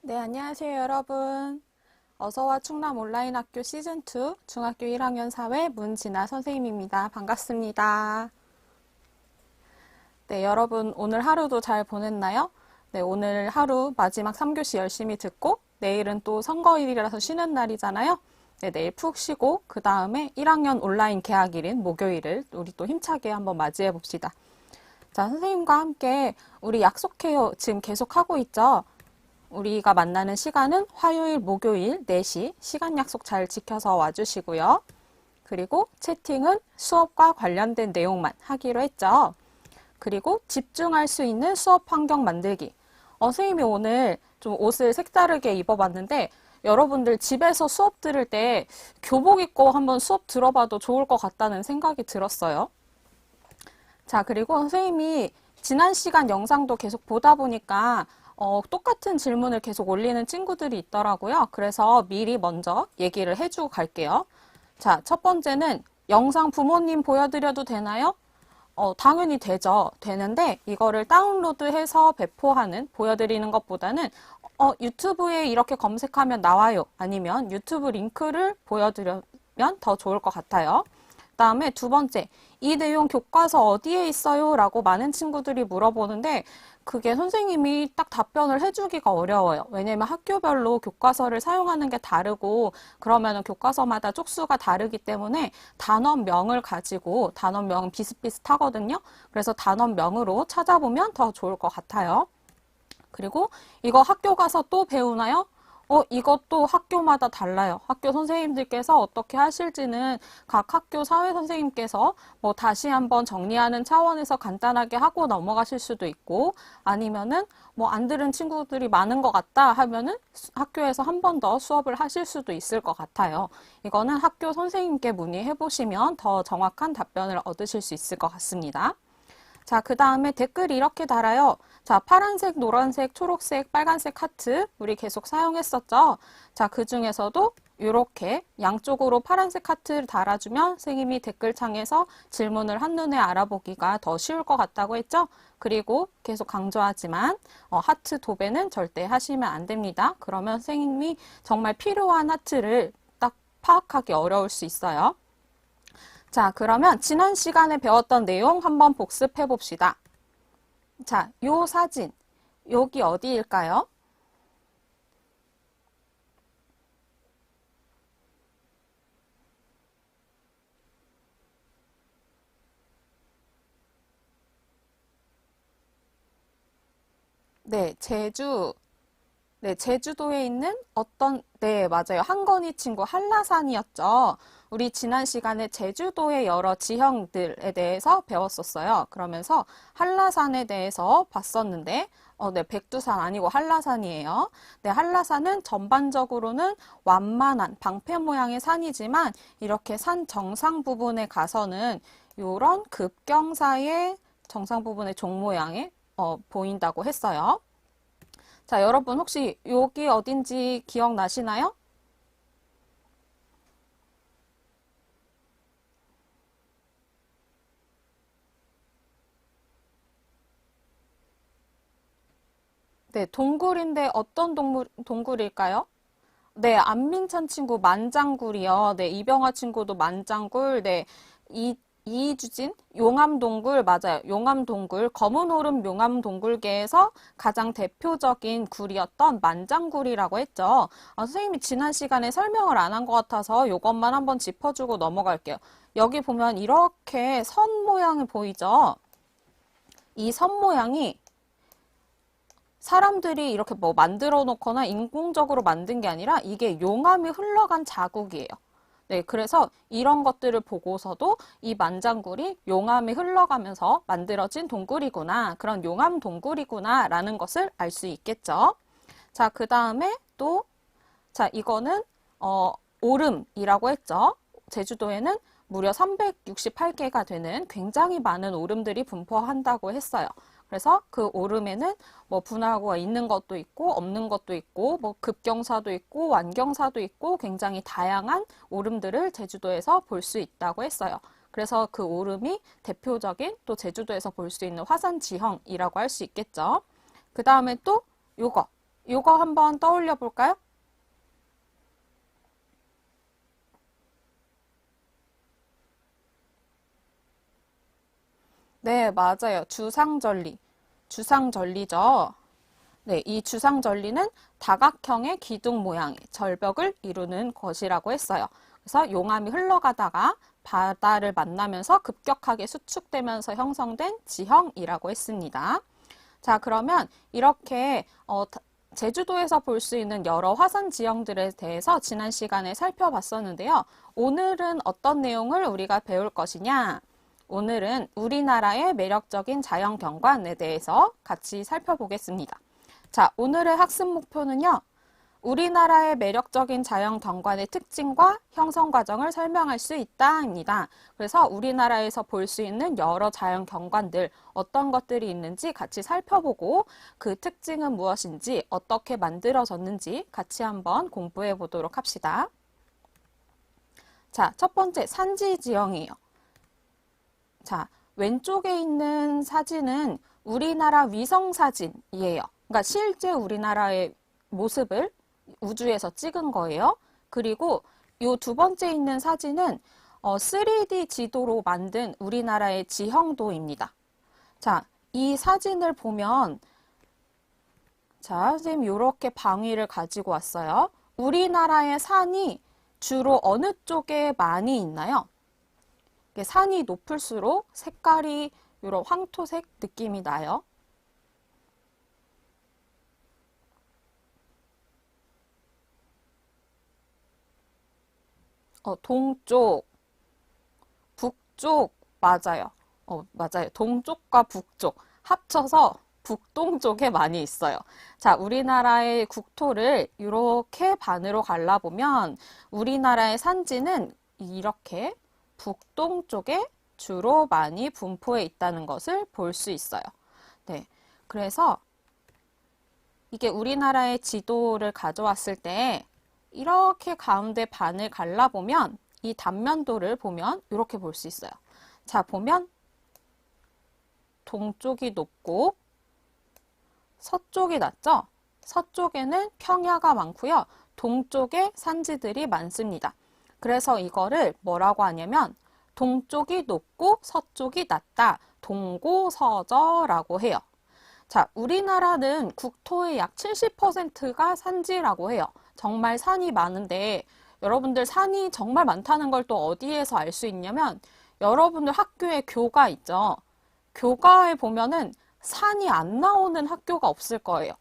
네, 안녕하세요, 여러분. 어서와 충남 온라인 학교 시즌2 중학교 1학년 사회 문진아 선생님입니다. 반갑습니다. 네, 여러분 오늘 하루도 잘 보냈나요? 네, 오늘 하루 마지막 3교시 열심히 듣고 내일은 또 선거일이라서 쉬는 날이잖아요. 네, 내일 푹 쉬고 그 다음에 1학년 온라인 개학일인 목요일을 우리 또 힘차게 한번 맞이해 봅시다. 자, 선생님과 함께 우리 약속해요. 지금 계속 하고 있죠? 우리가 만나는 시간은 화요일, 목요일 4시 시간 약속 잘 지켜서 와주시고요. 그리고 채팅은 수업과 관련된 내용만 하기로 했죠. 그리고 집중할 수 있는 수업 환경 만들기. 선생님이 오늘 좀 옷을 색다르게 입어봤는데 여러분들 집에서 수업 들을 때 교복 입고 한번 수업 들어봐도 좋을 것 같다는 생각이 들었어요. 자, 그리고 선생님이 지난 시간 영상도 계속 보다 보니까 똑같은 질문을 계속 올리는 친구들이 있더라고요. 그래서 미리 먼저 얘기를 해주고 갈게요. 자, 첫 번째는 영상 부모님 보여드려도 되나요? 당연히 되죠. 되는데 이거를 다운로드해서 배포하는, 보여드리는 것보다는 유튜브에 이렇게 검색하면 나와요. 아니면 유튜브 링크를 보여드리면 더 좋을 것 같아요. 그다음에 두 번째, 이 내용 교과서 어디에 있어요? 라고 많은 친구들이 물어보는데 그게 선생님이 딱 답변을 해주기가 어려워요. 왜냐면 학교별로 교과서를 사용하는 게 다르고 그러면 교과서마다 쪽수가 다르기 때문에 단원명을 가지고 단원명은 비슷비슷하거든요. 그래서 단원명으로 찾아보면 더 좋을 것 같아요. 그리고 이거 학교 가서 또 배우나요? 이것도 학교마다 달라요. 학교 선생님들께서 어떻게 하실지는 각 학교 사회 선생님께서 뭐 다시 한번 정리하는 차원에서 간단하게 하고 넘어가실 수도 있고 아니면은 뭐 안 들은 친구들이 많은 것 같다 하면은 학교에서 한 번 더 수업을 하실 수도 있을 것 같아요. 이거는 학교 선생님께 문의해 보시면 더 정확한 답변을 얻으실 수 있을 것 같습니다. 자, 그 다음에 댓글이 이렇게 달아요. 자, 파란색, 노란색, 초록색, 빨간색 하트 우리 계속 사용했었죠. 자, 그 중에서도 이렇게 양쪽으로 파란색 하트를 달아주면 선생님이 댓글창에서 질문을 한눈에 알아보기가 더 쉬울 것 같다고 했죠. 그리고 계속 강조하지만 하트 도배는 절대 하시면 안 됩니다. 그러면 선생님이 정말 필요한 하트를 딱 파악하기 어려울 수 있어요. 자, 그러면 지난 시간에 배웠던 내용 한번 복습해 봅시다. 자, 요 사진, 여기 어디일까요? 네, 네, 제주도에 있는 네, 맞아요. 한건희 친구 한라산이었죠. 우리 지난 시간에 제주도의 여러 지형들에 대해서 배웠었어요. 그러면서 한라산에 대해서 봤었는데, 네, 백두산 아니고 한라산이에요. 네, 한라산은 전반적으로는 완만한 방패 모양의 산이지만 이렇게 산 정상 부분에 가서는 이런 급경사의 정상 부분의 종 모양의 보인다고 했어요. 자, 여러분 혹시 여기 어딘지 기억나시나요? 네, 동굴인데 어떤 동굴일까요? 네, 안민찬 친구 만장굴이요. 네, 이병화 친구도 만장굴. 네, 이주진 용암동굴 맞아요. 용암동굴 검은 오름 용암동굴계에서 가장 대표적인 굴이었던 만장굴이라고 했죠. 선생님이 지난 시간에 설명을 안 한 것 같아서 이것만 한번 짚어주고 넘어갈게요. 여기 보면 이렇게 선 모양이 보이죠? 이 선 모양이 사람들이 이렇게 뭐 만들어 놓거나 인공적으로 만든 게 아니라 이게 용암이 흘러간 자국이에요. 네, 그래서 이런 것들을 보고서도 이 만장굴이 용암이 흘러가면서 만들어진 동굴이구나, 그런 용암 동굴이구나 라는 것을 알 수 있겠죠. 자, 그 다음에 또, 자, 이거는 오름이라고 했죠. 제주도에는 무려 368개가 되는 굉장히 많은 오름들이 분포한다고 했어요. 그래서 그 오름에는 뭐 분화구가 있는 것도 있고 없는 것도 있고 뭐 급경사도 있고 완경사도 있고 굉장히 다양한 오름들을 제주도에서 볼 수 있다고 했어요. 그래서 그 오름이 대표적인 또 제주도에서 볼 수 있는 화산 지형이라고 할 수 있겠죠. 그 다음에 또 요거 이거 한번 떠올려 볼까요? 네, 맞아요. 주상절리. 주상절리죠. 네, 이 주상절리는 다각형의 기둥 모양의 절벽을 이루는 것이라고 했어요. 그래서 용암이 흘러가다가 바다를 만나면서 급격하게 수축되면서 형성된 지형이라고 했습니다. 자, 그러면 이렇게 제주도에서 볼 수 있는 여러 화산 지형들에 대해서 지난 시간에 살펴봤었는데요. 오늘은 어떤 내용을 우리가 배울 것이냐? 오늘은 우리나라의 매력적인 자연 경관에 대해서 같이 살펴보겠습니다. 자, 오늘의 학습 목표는요. 우리나라의 매력적인 자연 경관의 특징과 형성 과정을 설명할 수 있다입니다. 그래서 우리나라에서 볼 수 있는 여러 자연 경관들 어떤 것들이 있는지 같이 살펴보고 그 특징은 무엇인지 어떻게 만들어졌는지 같이 한번 공부해 보도록 합시다. 자, 첫 번째 산지 지형이에요. 자, 왼쪽에 있는 사진은 우리나라 위성 사진이에요. 그러니까 실제 우리나라의 모습을 우주에서 찍은 거예요. 그리고 이 두 번째 있는 사진은 3D 지도로 만든 우리나라의 지형도입니다. 자, 이 사진을 보면 자, 선생님 이렇게 방위를 가지고 왔어요. 우리나라의 산이 주로 어느 쪽에 많이 있나요? 산이 높을수록 색깔이 이런 황토색 느낌이 나요. 동쪽, 북쪽, 맞아요. 맞아요. 동쪽과 북쪽 합쳐서 북동쪽에 많이 있어요. 자, 우리나라의 국토를 이렇게 반으로 갈라보면 우리나라의 산지는 이렇게 북동쪽에 주로 많이 분포해 있다는 것을 볼 수 있어요. 네. 그래서 이게 우리나라의 지도를 가져왔을 때 이렇게 가운데 반을 갈라보면 이 단면도를 보면 이렇게 볼 수 있어요. 자, 보면 동쪽이 높고 서쪽이 낮죠? 서쪽에는 평야가 많고요. 동쪽에 산지들이 많습니다. 그래서 이거를 뭐라고 하냐면 동쪽이 높고 서쪽이 낮다. 동고서저라고 해요. 자, 우리나라는 국토의 약 70%가 산지라고 해요. 정말 산이 많은데 여러분들 산이 정말 많다는 걸 또 어디에서 알 수 있냐면 여러분들 학교에 교가 있죠. 교과에 보면은 산이 안 나오는 학교가 없을 거예요.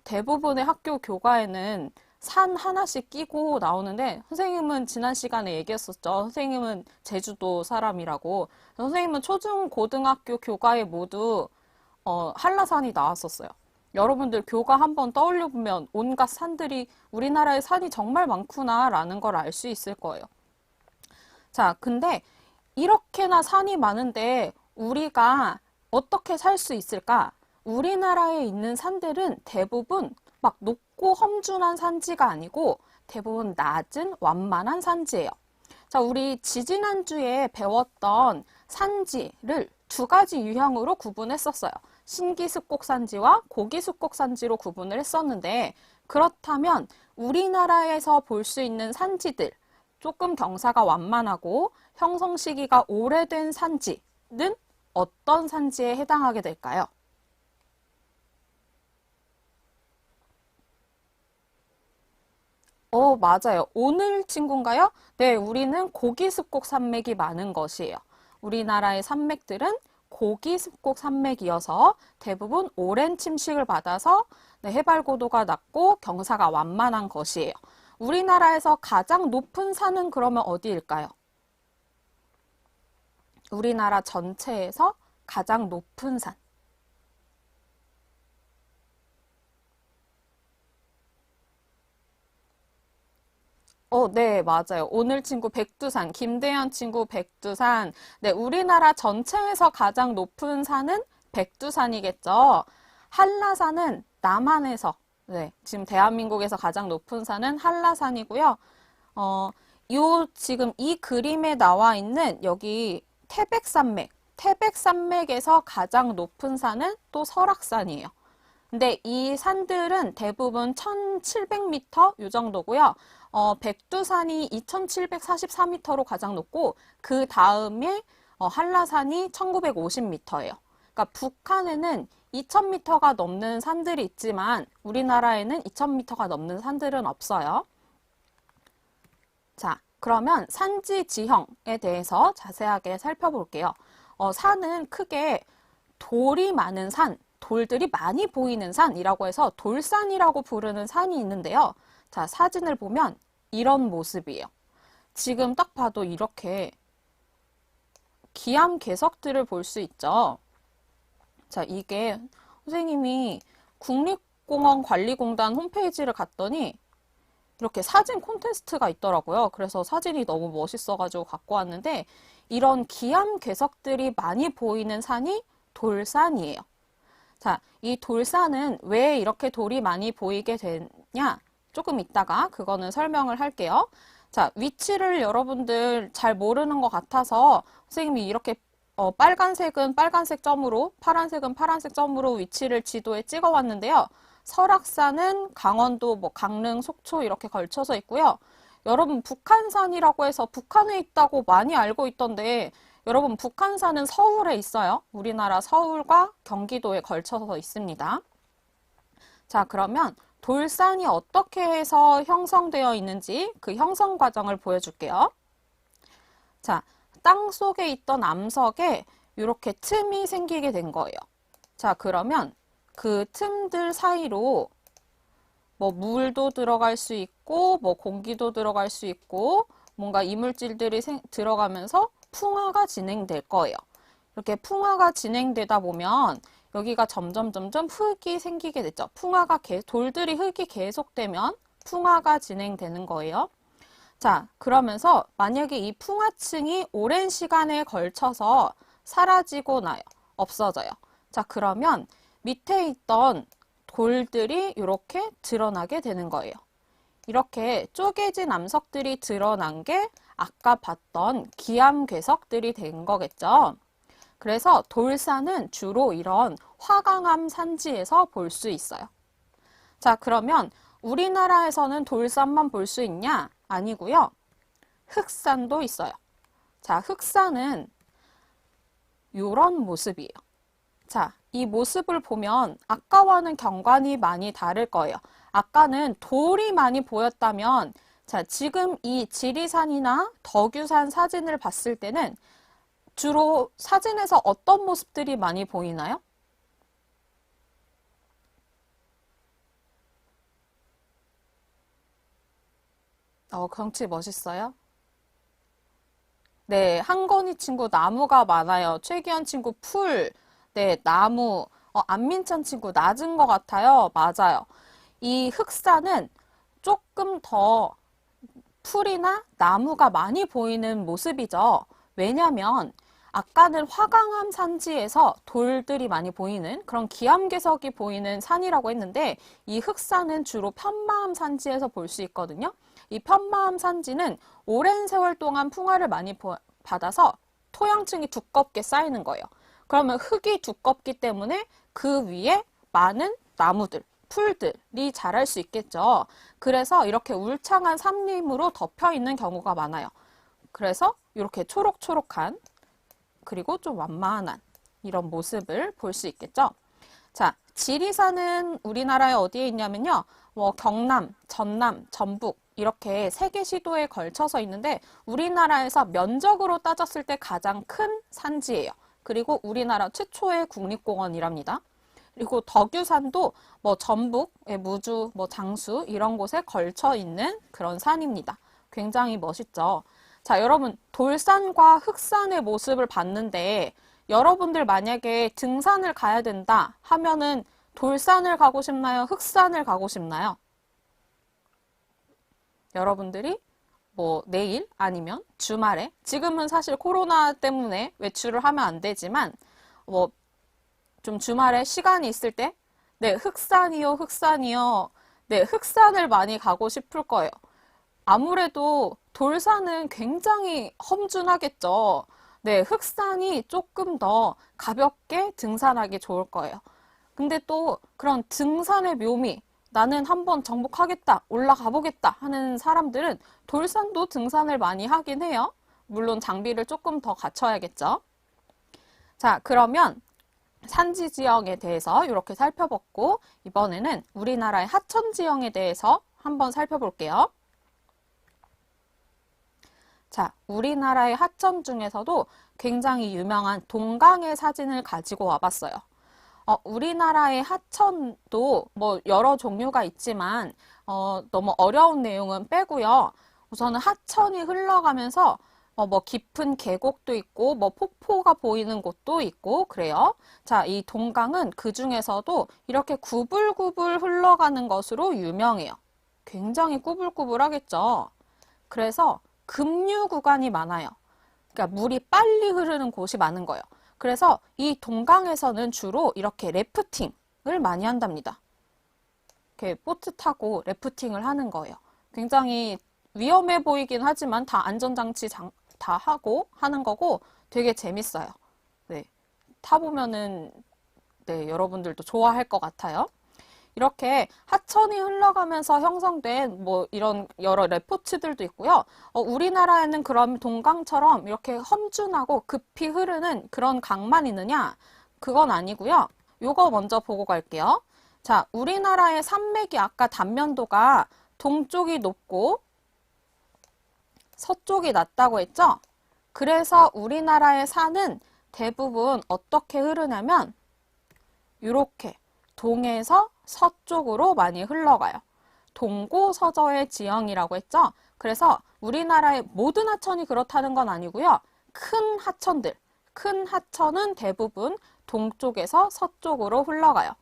대부분의 학교 교과에는 산 하나씩 끼고 나오는데 선생님은 지난 시간에 얘기했었죠. 선생님은 제주도 사람이라고. 선생님은 초중 고등학교 교과에 모두 한라산이 나왔었어요. 여러분들 교과 한번 떠올려 보면 온갖 산들이 우리나라에 산이 정말 많구나라는 걸 알 수 있을 거예요. 자, 근데 이렇게나 산이 많은데 우리가 어떻게 살 수 있을까? 우리나라에 있는 산들은 대부분 막 높고 험준한 산지가 아니고 대부분 낮은 완만한 산지예요. 자, 우리 지지난주에 배웠던 산지를 두 가지 유형으로 구분했었어요. 신기습곡산지와 고기습곡산지로 구분을 했었는데 그렇다면 우리나라에서 볼 수 있는 산지들 조금 경사가 완만하고 형성 시기가 오래된 산지는 어떤 산지에 해당하게 될까요? 맞아요. 오늘 친구인가요? 네, 우리는 고기습곡 산맥이 많은 것이에요. 우리나라의 산맥들은 고기습곡 산맥이어서 대부분 오랜 침식을 받아서 해발 고도가 낮고 경사가 완만한 것이에요. 우리나라에서 가장 높은 산은 그러면 어디일까요? 우리나라 전체에서 가장 높은 산. 네, 맞아요. 오늘 친구 백두산, 김대현 친구 백두산. 네, 우리나라 전체에서 가장 높은 산은 백두산이겠죠. 한라산은 남한에서, 네, 지금 대한민국에서 가장 높은 산은 한라산이고요. 지금 이 그림에 나와 있는 여기 태백산맥, 태백산맥에서 가장 높은 산은 또 설악산이에요. 근데 이 산들은 대부분 1700m 이 정도고요. 백두산이 2744m로 가장 높고 그 다음에 한라산이 1950m예요. 그러니까 북한에는 2000m가 넘는 산들이 있지만 우리나라에는 2000m가 넘는 산들은 없어요. 자, 그러면 산지 지형에 대해서 자세하게 살펴볼게요. 산은 크게 돌이 많은 산, 돌들이 많이 보이는 산이라고 해서 돌산이라고 부르는 산이 있는데요. 자, 사진을 보면 이런 모습이에요. 지금 딱 봐도 이렇게 기암괴석들을 볼 수 있죠. 자, 이게 선생님이 국립공원관리공단 홈페이지를 갔더니 이렇게 사진 콘테스트가 있더라고요. 그래서 사진이 너무 멋있어가지고 갖고 왔는데 이런 기암괴석들이 많이 보이는 산이 돌산이에요. 자, 이 돌산은 왜 이렇게 돌이 많이 보이게 되냐? 조금 이따가 그거는 설명을 할게요. 자, 위치를 여러분들 잘 모르는 것 같아서 선생님이 이렇게 빨간색은 빨간색 점으로, 파란색은 파란색 점으로 위치를 지도에 찍어 왔는데요. 설악산은 강원도, 강릉, 속초 이렇게 걸쳐서 있고요. 여러분 북한산이라고 해서 북한에 있다고 많이 알고 있던데 여러분 북한산은 서울에 있어요. 우리나라 서울과 경기도에 걸쳐서 있습니다. 자, 그러면 돌산이 어떻게 해서 형성되어 있는지 그 형성 과정을 보여줄게요. 자, 땅 속에 있던 암석에 이렇게 틈이 생기게 된 거예요. 자, 그러면 그 틈들 사이로 물도 들어갈 수 있고 공기도 들어갈 수 있고 뭔가 이물질들이 들어가면서 풍화가 진행될 거예요. 이렇게 풍화가 진행되다 보면 여기가 점점 흙이 생기게 됐죠. 돌들이 흙이 계속되면 풍화가 진행되는 거예요. 자, 그러면서 만약에 이 풍화층이 오랜 시간에 걸쳐서 사라지고 나요. 없어져요. 자, 그러면 밑에 있던 돌들이 이렇게 드러나게 되는 거예요. 이렇게 쪼개진 암석들이 드러난 게 아까 봤던 기암괴석들이 된 거겠죠. 그래서 돌산은 주로 이런 화강암 산지에서 볼 수 있어요. 자, 그러면 우리나라에서는 돌산만 볼 수 있냐? 아니고요. 흑산도 있어요. 자, 흑산은 이런 모습이에요. 자, 이 모습을 보면 아까와는 경관이 많이 다를 거예요. 아까는 돌이 많이 보였다면 자, 지금 이 지리산이나 덕유산 사진을 봤을 때는 주로 사진에서 어떤 모습들이 많이 보이나요? 경치 멋있어요? 네, 한건희 친구 나무가 많아요. 최기현 친구 풀, 네, 나무, 안민찬 친구 낮은 것 같아요. 맞아요. 이 흑산은 조금 더 풀이나 나무가 많이 보이는 모습이죠. 왜냐면 아까는 화강암 산지에서 돌들이 많이 보이는 그런 기암괴석이 보이는 산이라고 했는데 이 흑산은 주로 편마암 산지에서 볼 수 있거든요. 이 편마암 산지는 오랜 세월 동안 풍화를 많이 받아서 토양층이 두껍게 쌓이는 거예요. 그러면 흙이 두껍기 때문에 그 위에 많은 나무들, 풀들이 자랄 수 있겠죠. 그래서 이렇게 울창한 산림으로 덮여 있는 경우가 많아요. 그래서 이렇게 초록초록한 그리고 좀 완만한 이런 모습을 볼 수 있겠죠. 자, 지리산은 우리나라에 어디에 있냐면요. 경남, 전남, 전북 이렇게 3개 시도에 걸쳐서 있는데 우리나라에서 면적으로 따졌을 때 가장 큰 산지예요. 그리고 우리나라 최초의 국립공원이랍니다. 그리고 덕유산도 전북, 무주, 장수 이런 곳에 걸쳐 있는 그런 산입니다. 굉장히 멋있죠. 자, 여러분 돌산과 흑산의 모습을 봤는데 여러분들 만약에 등산을 가야 된다 하면은 돌산을 가고 싶나요? 흑산을 가고 싶나요? 여러분들이 내일 아니면 주말에 지금은 사실 코로나 때문에 외출을 하면 안 되지만 좀 주말에 시간이 있을 때 네, 흑산이요, 흑산이요. 네, 흑산을 많이 가고 싶을 거예요. 아무래도 돌산은 굉장히 험준하겠죠. 네, 흑산이 조금 더 가볍게 등산하기 좋을 거예요. 근데 또 그런 등산의 묘미, 나는 한번 정복하겠다, 올라가 보겠다 하는 사람들은 돌산도 등산을 많이 하긴 해요. 물론 장비를 조금 더 갖춰야겠죠. 자, 그러면 산지 지형에 대해서 이렇게 살펴봤고, 이번에는 우리나라의 하천 지형에 대해서 한번 살펴볼게요. 자, 우리나라의 하천 중에서도 굉장히 유명한 동강의 사진을 가지고 와봤어요. 우리나라의 하천도 뭐 여러 종류가 있지만 너무 어려운 내용은 빼고요. 우선은 하천이 흘러가면서 뭐 깊은 계곡도 있고 뭐 폭포가 보이는 곳도 있고 그래요. 자, 이 동강은 그 중에서도 이렇게 구불구불 흘러가는 것으로 유명해요. 굉장히 꾸불꾸불하겠죠. 그래서 급류 구간이 많아요. 그러니까 물이 빨리 흐르는 곳이 많은 거예요. 그래서 이 동강에서는 주로 이렇게 래프팅을 많이 한답니다. 이렇게 보트 타고 래프팅을 하는 거예요. 굉장히 위험해 보이긴 하지만 다 안전장치 다 하고 하는 거고 되게 재밌어요. 네, 타보면은 네, 여러분들도 좋아할 것 같아요. 이렇게 하천이 흘러가면서 형성된 뭐 이런 여러 레포츠들도 있고요. 우리나라에는 그럼 동강처럼 이렇게 험준하고 급히 흐르는 그런 강만 있느냐? 그건 아니고요. 요거 먼저 보고 갈게요. 자, 우리나라의 산맥이 아까 단면도가 동쪽이 높고 서쪽이 낮다고 했죠? 그래서 우리나라의 산은 대부분 어떻게 흐르냐면 이렇게 동에서 서쪽으로 많이 흘러가요. 동고서저의 지형이라고 했죠? 그래서 우리나라의 모든 하천이 그렇다는 건 아니고요. 큰 하천들, 큰 하천은 대부분 동쪽에서 서쪽으로 흘러가요.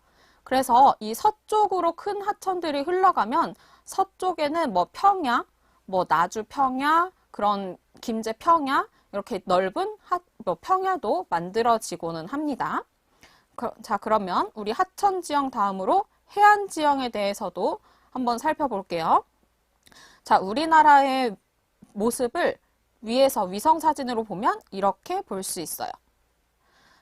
그래서 이 서쪽으로 큰 하천들이 흘러가면 서쪽에는 뭐 평야, 뭐 나주 평야, 그런 김제 평야, 이렇게 넓은 뭐 평야도 만들어지고는 합니다. 자, 그러면 우리 하천 지형 다음으로 해안 지형에 대해서도 한번 살펴볼게요. 자, 우리나라의 모습을 위에서 위성 사진으로 보면 이렇게 볼 수 있어요.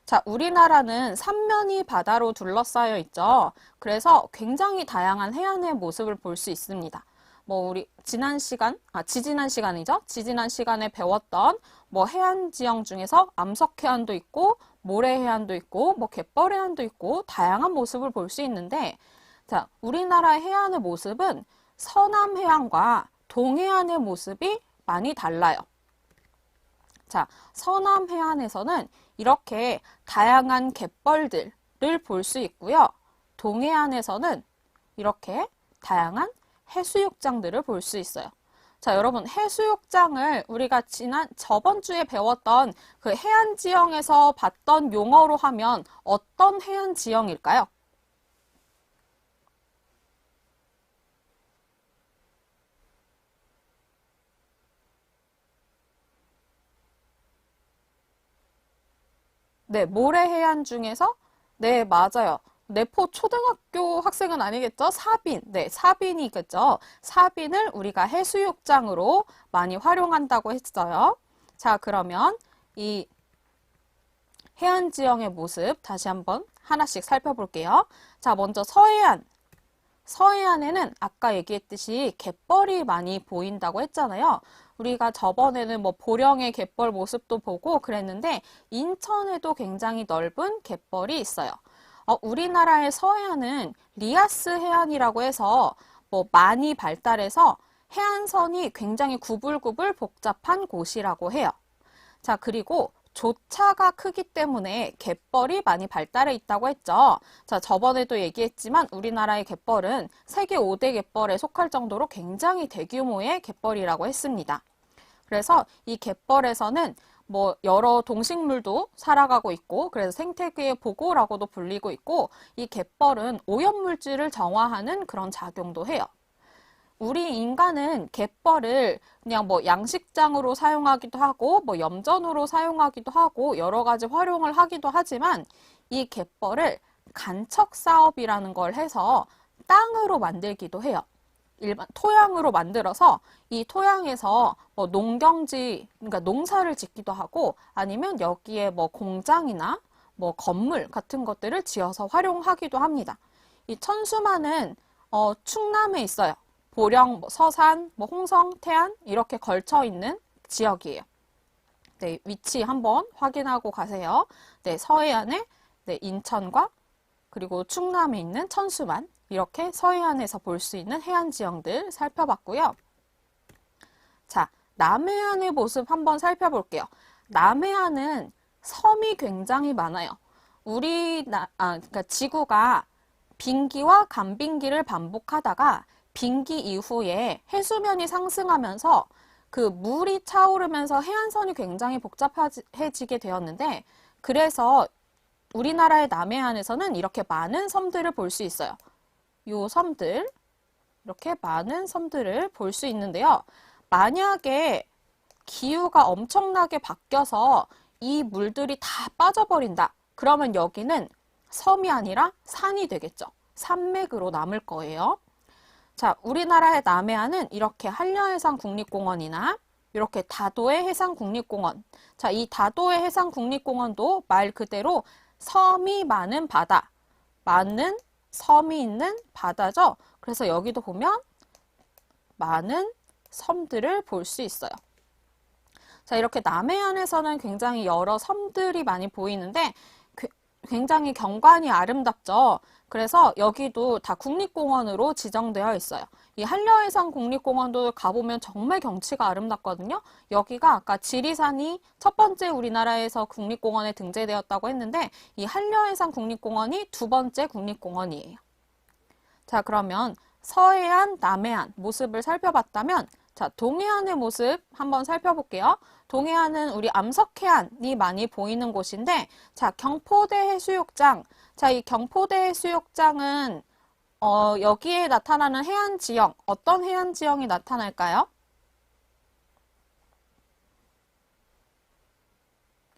자, 우리나라는 삼면이 바다로 둘러싸여 있죠. 그래서 굉장히 다양한 해안의 모습을 볼 수 있습니다. 뭐 우리 지지난 시간이죠. 지지난 시간에 배웠던 뭐 해안 지형 중에서 암석해안도 있고 모래해안도 있고 뭐 갯벌해안도 있고 다양한 모습을 볼 수 있는데, 자, 우리나라의 해안의 모습은 서남해안과 동해안의 모습이 많이 달라요. 자, 서남해안에서는 이렇게 다양한 갯벌들을 볼 수 있고요. 동해안에서는 이렇게 다양한 해수욕장들을 볼 수 있어요. 자, 여러분, 해수욕장을 우리가 저번 주에 배웠던 그 해안 지형에서 봤던 용어로 하면 어떤 해안 지형일까요? 네, 모래해안 중에서 네, 맞아요. 내포 초등학교 학생은 아니겠죠? 사빈. 네, 사빈이겠죠. 사빈을 우리가 해수욕장으로 많이 활용한다고 했어요. 자, 그러면 이 해안 지형의 모습 다시 한번 하나씩 살펴볼게요. 자, 먼저 서해안. 서해안에는 아까 얘기했듯이 갯벌이 많이 보인다고 했잖아요. 우리가 저번에는 뭐 보령의 갯벌 모습도 보고 그랬는데 인천에도 굉장히 넓은 갯벌이 있어요. 우리나라의 서해안은 리아스 해안이라고 해서 뭐 많이 발달해서 해안선이 굉장히 구불구불 복잡한 곳이라고 해요. 자, 그리고 조차가 크기 때문에 갯벌이 많이 발달해 있다고 했죠. 자, 저번에도 얘기했지만 우리나라의 갯벌은 세계 5대 갯벌에 속할 정도로 굉장히 대규모의 갯벌이라고 했습니다. 그래서 이 갯벌에서는 뭐 여러 동식물도 살아가고 있고 그래서 생태계의 보고라고도 불리고 있고 이 갯벌은 오염물질을 정화하는 그런 작용도 해요. 우리 인간은 갯벌을 그냥 뭐 양식장으로 사용하기도 하고 뭐 염전으로 사용하기도 하고 여러 가지 활용을 하기도 하지만 이 갯벌을 간척 사업이라는 걸 해서 땅으로 만들기도 해요. 일반 토양으로 만들어서 이 토양에서 뭐 농경지, 그러니까 농사를 짓기도 하고 아니면 여기에 뭐 공장이나 뭐 건물 같은 것들을 지어서 활용하기도 합니다. 이 천수만은 충남에 있어요. 보령, 뭐 서산, 뭐 홍성, 태안 이렇게 걸쳐 있는 지역이에요. 네, 위치 한번 확인하고 가세요. 네, 서해안에 네, 인천과 그리고 충남에 있는 천수만 이렇게 서해안에서 볼 수 있는 해안 지형들 살펴봤고요. 자, 남해안의 모습 한번 살펴볼게요. 남해안은 섬이 굉장히 많아요. 그러니까 지구가 빙기와 간빙기를 반복하다가 빙기 이후에 해수면이 상승하면서 그 물이 차오르면서 해안선이 굉장히 복잡해지게 되었는데, 그래서 우리나라의 남해안에서는 이렇게 많은 섬들을 볼 수 있어요. 요 섬들, 이렇게 많은 섬들을 볼 수 있는데요. 만약에 기후가 엄청나게 바뀌어서 이 물들이 다 빠져버린다. 그러면 여기는 섬이 아니라 산이 되겠죠. 산맥으로 남을 거예요. 자, 우리나라의 남해안은 이렇게 한려해상 국립공원이나 이렇게 다도해 해상국립공원. 자, 이 다도해 해상국립공원도 말 그대로 섬이 많은 바다, 많은 섬이 있는 바다죠. 그래서 여기도 보면 많은 섬들을 볼 수 있어요. 자, 이렇게 남해안에서는 굉장히 여러 섬들이 많이 보이는데 굉장히 경관이 아름답죠. 그래서 여기도 다 국립공원으로 지정되어 있어요. 이 한려해상 국립공원도 가보면 정말 경치가 아름답거든요. 여기가 아까 지리산이 첫 번째 우리나라에서 국립공원에 등재되었다고 했는데 이 한려해상 국립공원이 두 번째 국립공원이에요. 자, 그러면 서해안, 남해안 모습을 살펴봤다면 자, 동해안의 모습 한번 살펴볼게요. 동해안은 우리 암석해안이 많이 보이는 곳인데, 자, 경포대 해수욕장. 자, 이 경포대 해수욕장은, 여기에 나타나는 해안 지형, 어떤 해안 지형이 나타날까요?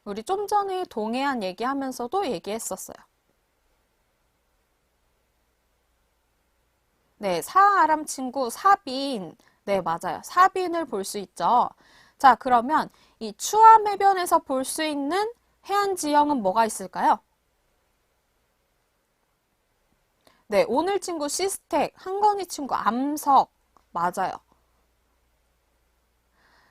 우리 좀 전에 동해안 얘기하면서도 얘기했었어요. 네, 사아람 친구 사빈. 네, 맞아요. 사빈을 볼 수 있죠. 자, 그러면 이 추암 해변에서 볼 수 있는 해안 지형은 뭐가 있을까요? 네, 오늘 친구 시스텍, 한건희 친구 암석. 맞아요.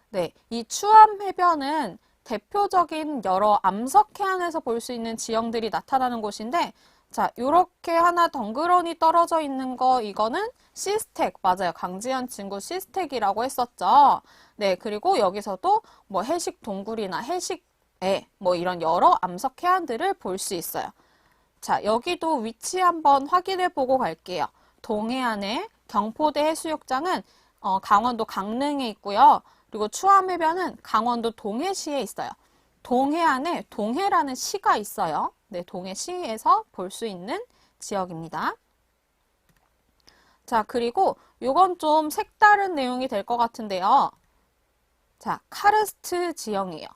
네, 이 추암 해변은 대표적인 여러 암석 해안에서 볼 수 있는 지형들이 나타나는 곳인데, 자, 요렇게 하나 덩그러니 떨어져 있는 거, 이거는 시스텍, 맞아요. 강지현 친구 시스텍이라고 했었죠. 네, 그리고 여기서도 뭐 해식 동굴이나 해식애, 뭐 이런 여러 암석 해안들을 볼 수 있어요. 자, 여기도 위치 한번 확인해 보고 갈게요. 동해안의 경포대 해수욕장은 강원도 강릉에 있고요. 그리고 추암해변은 강원도 동해시에 있어요. 동해안에 동해라는 시가 있어요. 네, 동해시에서 볼 수 있는 지역입니다. 자, 그리고 요건 좀 색다른 내용이 될 것 같은데요. 자, 카르스트 지형이에요.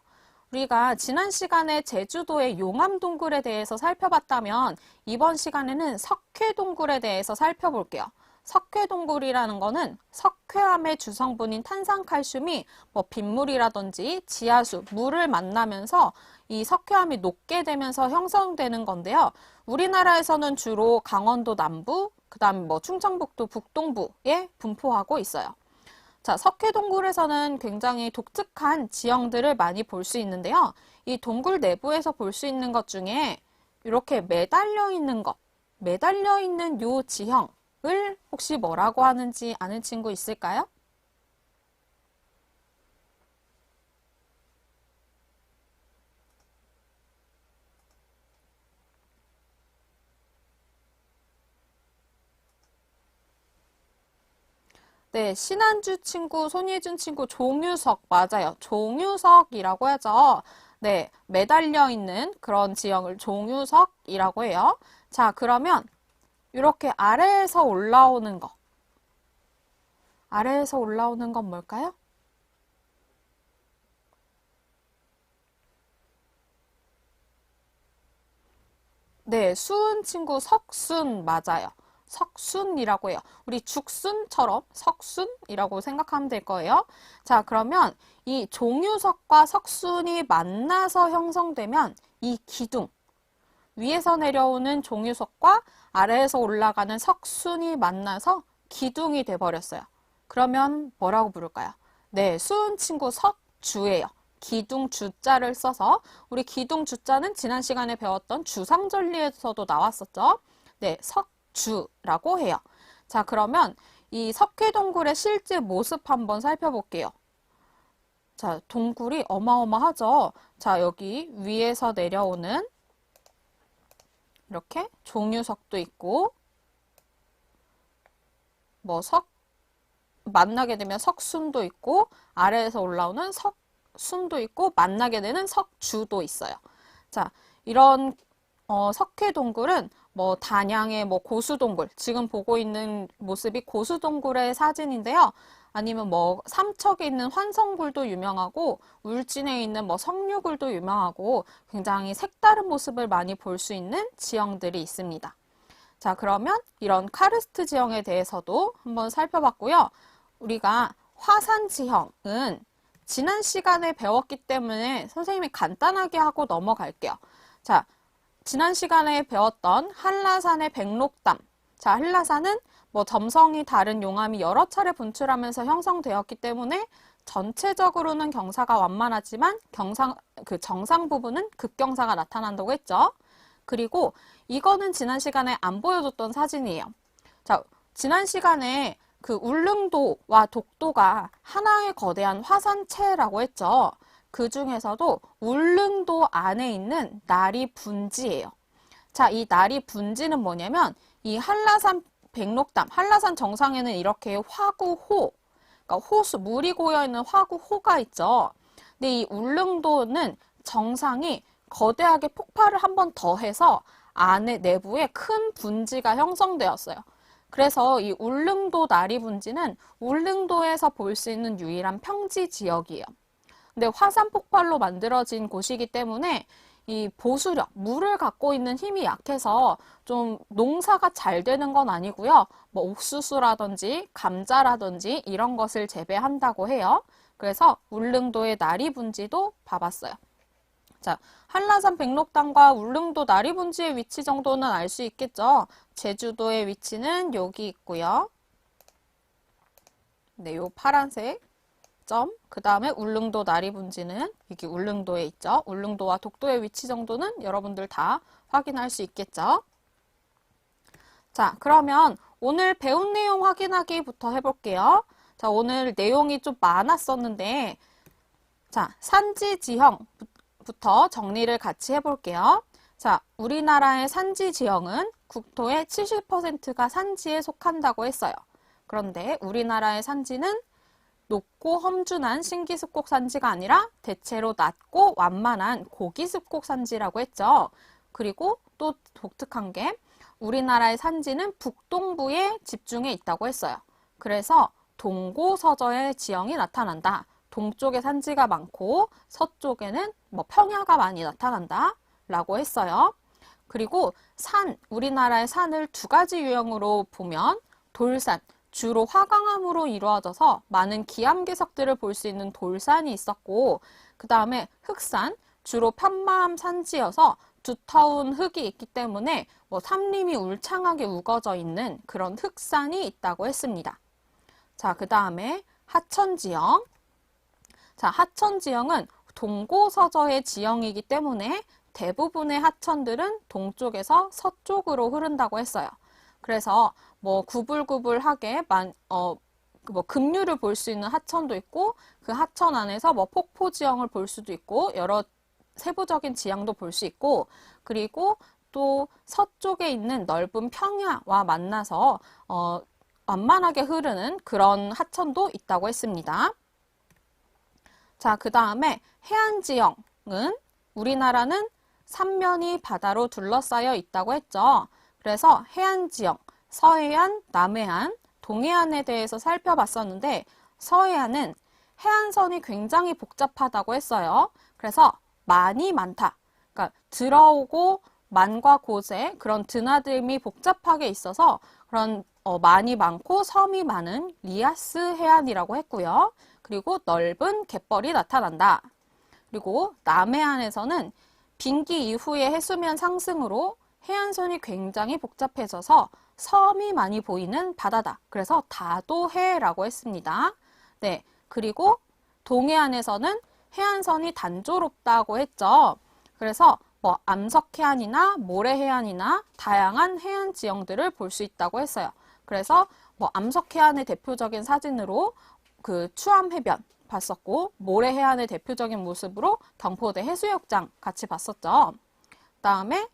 우리가 지난 시간에 제주도의 용암동굴에 대해서 살펴봤다면 이번 시간에는 석회동굴에 대해서 살펴볼게요. 석회동굴이라는 거는 석회암의 주성분인 탄산칼슘이 뭐 빗물이라든지 지하수, 물을 만나면서 이 석회암이 녹게 되면서 형성되는 건데요. 우리나라에서는 주로 강원도 남부, 그 다음 뭐 충청북도 북동부에 분포하고 있어요. 자, 석회동굴에서는 굉장히 독특한 지형들을 많이 볼 수 있는데요. 이 동굴 내부에서 볼 수 있는 것 중에 이렇게 매달려 있는 것, 매달려 있는 요 지형을 혹시 뭐라고 하는지 아는 친구 있을까요? 네, 신한주 친구, 손예준 친구, 종유석, 맞아요. 종유석이라고 하죠. 네, 매달려 있는 그런 지형을 종유석이라고 해요. 자, 그러면 이렇게 아래에서 올라오는 거. 아래에서 올라오는 건 뭘까요? 네, 수은 친구 석순 맞아요. 석순이라고 해요. 우리 죽순처럼 석순이라고 생각하면 될 거예요. 자, 그러면 이 종유석과 석순이 만나서 형성되면 이 기둥, 위에서 내려오는 종유석과 아래에서 올라가는 석순이 만나서 기둥이 돼버렸어요. 그러면 뭐라고 부를까요? 네, 수은 친구 석주예요. 기둥 주자를 써서 우리 기둥 주자는 지난 시간에 배웠던 주상절리에서도 나왔었죠. 네, 석주라고 해요. 자, 그러면 이 석회동굴의 실제 모습 한번 살펴볼게요. 자, 동굴이 어마어마하죠. 자, 여기 위에서 내려오는 이렇게 종유석도 있고 뭐 만나게 되면 석순도 있고 아래에서 올라오는 석순도 있고 만나게 되는 석주도 있어요. 자, 이런 석회동굴은 뭐 단양의 뭐 고수동굴, 지금 보고 있는 모습이 고수동굴의 사진인데요. 아니면 뭐 삼척에 있는 환성굴도 유명하고 울진에 있는 뭐 석류굴도 유명하고 굉장히 색다른 모습을 많이 볼 수 있는 지형들이 있습니다. 자, 그러면 이런 카르스트 지형에 대해서도 한번 살펴봤고요. 우리가 화산 지형은 지난 시간에 배웠기 때문에 선생님이 간단하게 하고 넘어갈게요. 자, 지난 시간에 배웠던 한라산의 백록담. 자, 한라산은 뭐 점성이 다른 용암이 여러 차례 분출하면서 형성되었기 때문에 전체적으로는 경사가 완만하지만 정상 부분은 급경사가 나타난다고 했죠. 그리고 이거는 지난 시간에 안 보여줬던 사진이에요. 자, 지난 시간에 그 울릉도와 독도가 하나의 거대한 화산체라고 했죠. 그 중에서도 울릉도 안에 있는 나리 분지예요. 자, 이 나리 분지는 뭐냐면 이 한라산 백록담, 한라산 정상에는 이렇게 화구호, 그러니까 호수, 물이 고여있는 화구호가 있죠. 근데 이 울릉도는 정상이 거대하게 폭발을 한 번 더 해서 안에 내부에 큰 분지가 형성되었어요. 그래서 이 울릉도 나리 분지는 울릉도에서 볼 수 있는 유일한 평지 지역이에요. 근데 화산 폭발로 만들어진 곳이기 때문에 이 보수력, 물을 갖고 있는 힘이 약해서 좀 농사가 잘 되는 건 아니고요. 뭐 옥수수라든지 감자라든지 이런 것을 재배한다고 해요. 그래서 울릉도의 나리 분지도 봐봤어요. 자, 한라산 백록담과 울릉도 나리 분지의 위치 정도는 알 수 있겠죠? 제주도의 위치는 여기 있고요. 네, 요 파란색 점. 그 다음에 울릉도 나리 분지는 여기 울릉도에 있죠. 울릉도와 독도의 위치 정도는 여러분들 다 확인할 수 있겠죠? 자, 그러면 오늘 배운 내용 확인하기부터 해볼게요. 자, 오늘 내용이 좀 많았었는데, 자, 산지 지형부터 정리를 같이 해볼게요. 자, 우리나라의 산지 지형은 국토의 70%가 산지에 속한다고 했어요. 그런데 우리나라의 산지는 높고 험준한 신기습곡 산지가 아니라 대체로 낮고 완만한 고기습곡 산지라고 했죠. 그리고 또 독특한 게 우리나라의 산지는 북동부에 집중해 있다고 했어요. 그래서 동고서저의 지형이 나타난다. 동쪽에 산지가 많고 서쪽에는 뭐 평야가 많이 나타난다 라고 했어요. 그리고 우리나라의 산을 두 가지 유형으로 보면 돌산, 주로 화강암으로 이루어져서 많은 기암괴석들을 볼 수 있는 돌산이 있었고, 그 다음에 흑산, 주로 편마암 산지여서 두터운 흙이 있기 때문에 뭐 산림이 울창하게 우거져 있는 그런 흑산이 있다고 했습니다. 자, 그 다음에 하천지형. 자, 하천지형은 동고서저의 지형이기 때문에 대부분의 하천들은 동쪽에서 서쪽으로 흐른다고 했어요. 그래서 뭐 구불구불하게 뭐 급류를 볼 수 있는 하천도 있고 그 하천 안에서 뭐 폭포 지형을 볼 수도 있고 여러 세부적인 지형도 볼 수 있고 그리고 또 서쪽에 있는 넓은 평야와 만나서 완만하게 흐르는 그런 하천도 있다고 했습니다. 자, 그 다음에 해안지형은 우리나라는 삼면이 바다로 둘러싸여 있다고 했죠. 그래서 해안지형, 서해안, 남해안, 동해안에 대해서 살펴봤었는데 서해안은 해안선이 굉장히 복잡하다고 했어요. 그래서 많이 많다. 그러니까 들어오고 만과 곳에 그런 드나듦이 복잡하게 있어서 그런 많이 많고 섬이 많은 리아스 해안이라고 했고요. 그리고 넓은 갯벌이 나타난다. 그리고 남해안에서는 빙기 이후의 해수면 상승으로 해안선이 굉장히 복잡해져서 섬이 많이 보이는 바다다. 그래서 다도해라고 했습니다. 네, 그리고 동해안에서는 해안선이 단조롭다고 했죠. 그래서 뭐 암석해안이나 모래해안이나 다양한 해안 지형들을 볼 수 있다고 했어요. 그래서 뭐 암석해안의 대표적인 사진으로 그 추암해변 봤었고, 모래해안의 대표적인 모습으로 경포대 해수욕장 같이 봤었죠. 그다음에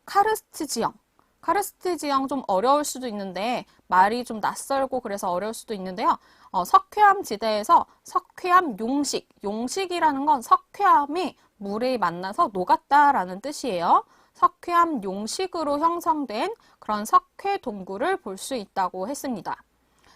카르스트 지형. 카르스트 지형 좀 어려울 수도 있는데 말이 좀 낯설고 그래서 어려울 수도 있는데요. 석회암 지대에서 석회암 용식. 용식이라는 건 석회암이 물에 만나서 녹았다라는 뜻이에요. 석회암 용식으로 형성된 그런 석회 동굴을 볼 수 있다고 했습니다.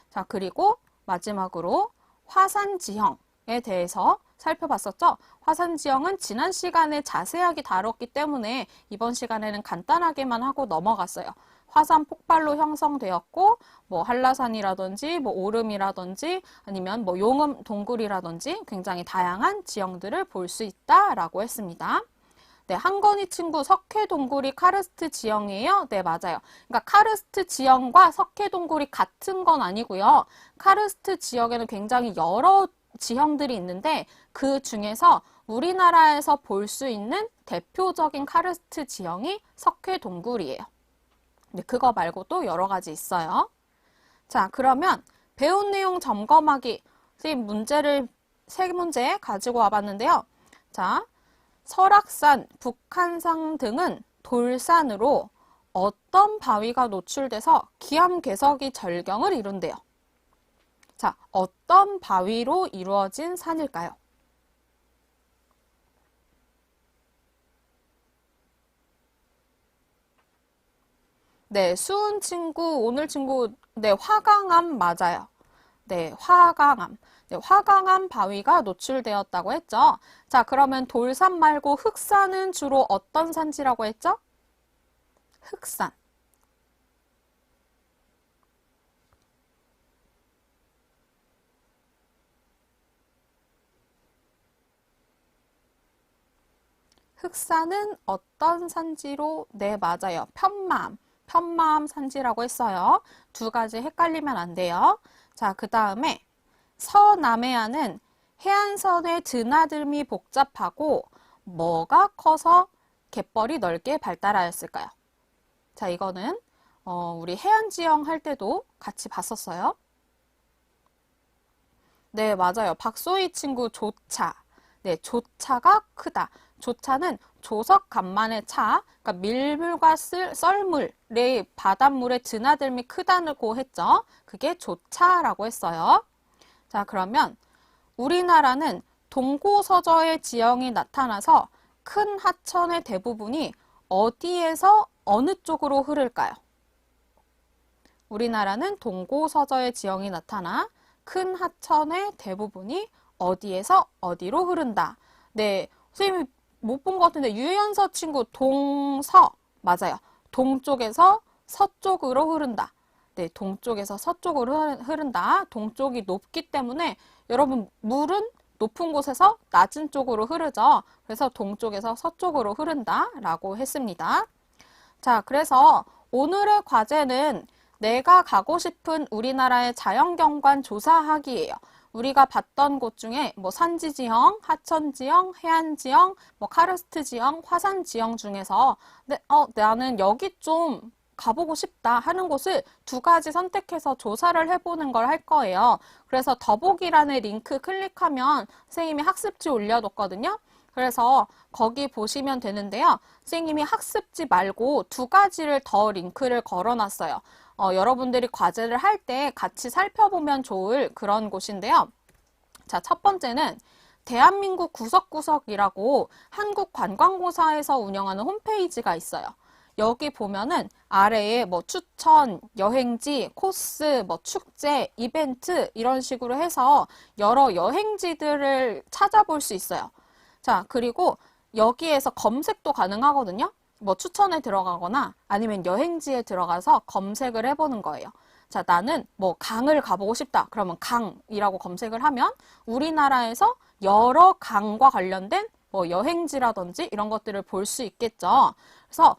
자, 그리고 마지막으로 화산 지형에 대해서 살펴봤었죠. 화산 지형은 지난 시간에 자세하게 다뤘기 때문에 이번 시간에는 간단하게만 하고 넘어갔어요. 화산 폭발로 형성되었고, 뭐 한라산이라든지, 뭐 오름이라든지, 아니면 뭐 용암 동굴이라든지 굉장히 다양한 지형들을 볼 수 있다라고 했습니다. 네, 한건희 친구 석회 동굴이 카르스트 지형이에요? 네, 맞아요. 그러니까 카르스트 지형과 석회 동굴이 같은 건 아니고요. 카르스트 지역에는 굉장히 여러 지형들이 있는데 그 중에서 우리나라에서 볼 수 있는 대표적인 카르스트 지형이 석회 동굴이에요. 네, 그거 말고도 여러 가지 있어요. 자, 그러면 배운 내용 점검하기. 선생님 문제를 3문제 가지고 와봤는데요. 자, 설악산, 북한산 등은 돌산으로 어떤 바위가 노출돼서 기암괴석이 절경을 이룬대요. 자, 어떤 바위로 이루어진 산일까요? 네, 수은 친구, 오늘 친구, 네, 화강암 맞아요. 네, 화강암. 네, 화강암 바위가 노출되었다고 했죠. 자, 그러면 돌산 말고 흑산은 주로 어떤 산지라고 했죠? 흑산. 흑산은 어떤 산지로? 네, 맞아요. 편마암. 편마암 산지라고 했어요. 2가지 헷갈리면 안 돼요. 자, 그 다음에 서남해안은 해안선의 드나듦이 복잡하고 뭐가 커서 갯벌이 넓게 발달하였을까요? 자, 이거는 우리 해안지형 할 때도 같이 봤었어요. 네, 맞아요. 박소희 친구 조차. 네, 조차가 크다. 조차는 조석 간만의 차, 그러니까 밀물과 썰물의 바닷물의 드나듦이 크다고 했죠. 그게 조차라고 했어요. 자, 그러면 우리나라는 동고서저의 지형이 나타나서 큰 하천의 대부분이 어디에서 어느 쪽으로 흐를까요? 우리나라는 동고서저의 지형이 나타나 큰 하천의 대부분이 어디에서 어디로 흐른다. 네, 선생님이 못 본 것 같은데 유연서 친구 동서 맞아요. 동쪽에서 서쪽으로 흐른다. 네, 동쪽에서 서쪽으로 흐른다. 동쪽이 높기 때문에 여러분 물은 높은 곳에서 낮은 쪽으로 흐르죠. 그래서 동쪽에서 서쪽으로 흐른다 라고 했습니다. 자, 그래서 오늘의 과제는 내가 가고 싶은 우리나라의 자연경관 조사하기예요. 우리가 봤던 곳 중에 뭐 산지지형, 하천지형, 해안지형, 뭐 카르스트 지형, 화산지형 중에서 나는 여기 좀 가보고 싶다 하는 곳을 2가지 선택해서 조사를 해보는 걸 할 거예요. 그래서 더보기란의 링크 클릭하면 선생님이 학습지 올려뒀거든요. 그래서 거기 보시면 되는데요. 선생님이 학습지 말고 2가지를 더 링크를 걸어놨어요. 여러분들이 과제를 할 때 같이 살펴보면 좋을 그런 곳인데요. 자, 첫 번째는 대한민국 구석구석이라고 한국관광공사에서 운영하는 홈페이지가 있어요. 여기 보면은 아래에 뭐 추천, 여행지, 코스, 뭐 축제, 이벤트 이런 식으로 해서 여러 여행지들을 찾아볼 수 있어요. 자, 그리고 여기에서 검색도 가능하거든요. 뭐 추천에 들어가거나 아니면 여행지에 들어가서 검색을 해보는 거예요. 자, 나는 뭐 강을 가보고 싶다. 그러면 강이라고 검색을 하면 우리나라에서 여러 강과 관련된 뭐 여행지라든지 이런 것들을 볼 수 있겠죠. 그래서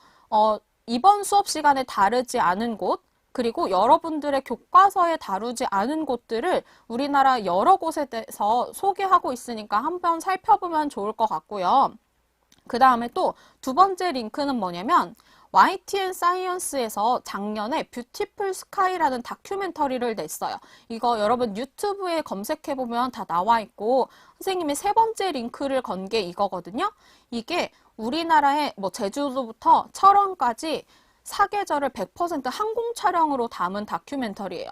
이번 수업 시간에 다루지 않은 곳, 그리고 여러분들의 교과서에 다루지 않은 곳들을 우리나라 여러 곳에 대해서 소개하고 있으니까 한번 살펴보면 좋을 것 같고요. 그 다음에 또 두 번째 링크는 뭐냐면 YTN 사이언스에서 작년에 뷰티풀 스카이라는 다큐멘터리를 냈어요. 이거 여러분 유튜브에 검색해보면 다 나와 있고 선생님이 세 번째 링크를 건 게 이거거든요. 이게 우리나라의 뭐 제주도부터 철원까지 사계절을 100% 항공 촬영으로 담은 다큐멘터리예요.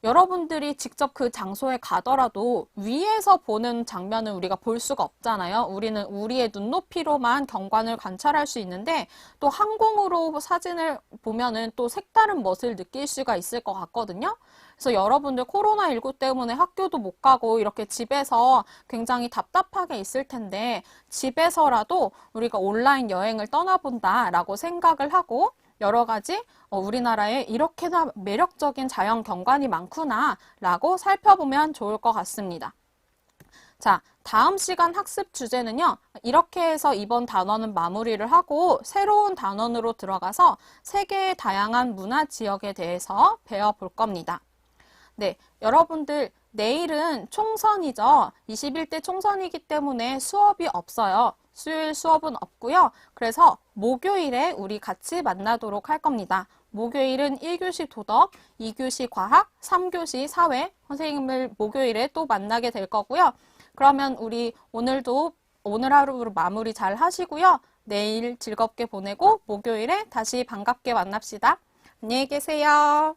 여러분들이 직접 그 장소에 가더라도 위에서 보는 장면은 우리가 볼 수가 없잖아요. 우리는 우리의 눈높이로만 경관을 관찰할 수 있는데 또 항공으로 사진을 보면은 또 색다른 멋을 느낄 수가 있을 것 같거든요. 그래서 여러분들 코로나19 때문에 학교도 못 가고 이렇게 집에서 굉장히 답답하게 있을 텐데 집에서라도 우리가 온라인 여행을 떠나본다라고 생각을 하고 여러 가지 우리나라에 이렇게나 매력적인 자연 경관이 많구나 라고 살펴보면 좋을 것 같습니다. 자, 다음 시간 학습 주제는요. 이렇게 해서 이번 단원은 마무리를 하고 새로운 단원으로 들어가서 세계의 다양한 문화 지역에 대해서 배워볼 겁니다. 네, 여러분들 내일은 총선이죠. 21대 총선이기 때문에 수업이 없어요. 수요일 수업은 없고요. 그래서 목요일에 우리 같이 만나도록 할 겁니다. 목요일은 1교시 도덕, 2교시 과학, 3교시 사회 선생님을 목요일에 또 만나게 될 거고요. 그러면 우리 오늘도 오늘 하루 마무리 잘 하시고요. 내일 즐겁게 보내고 목요일에 다시 반갑게 만납시다. 안녕히 계세요.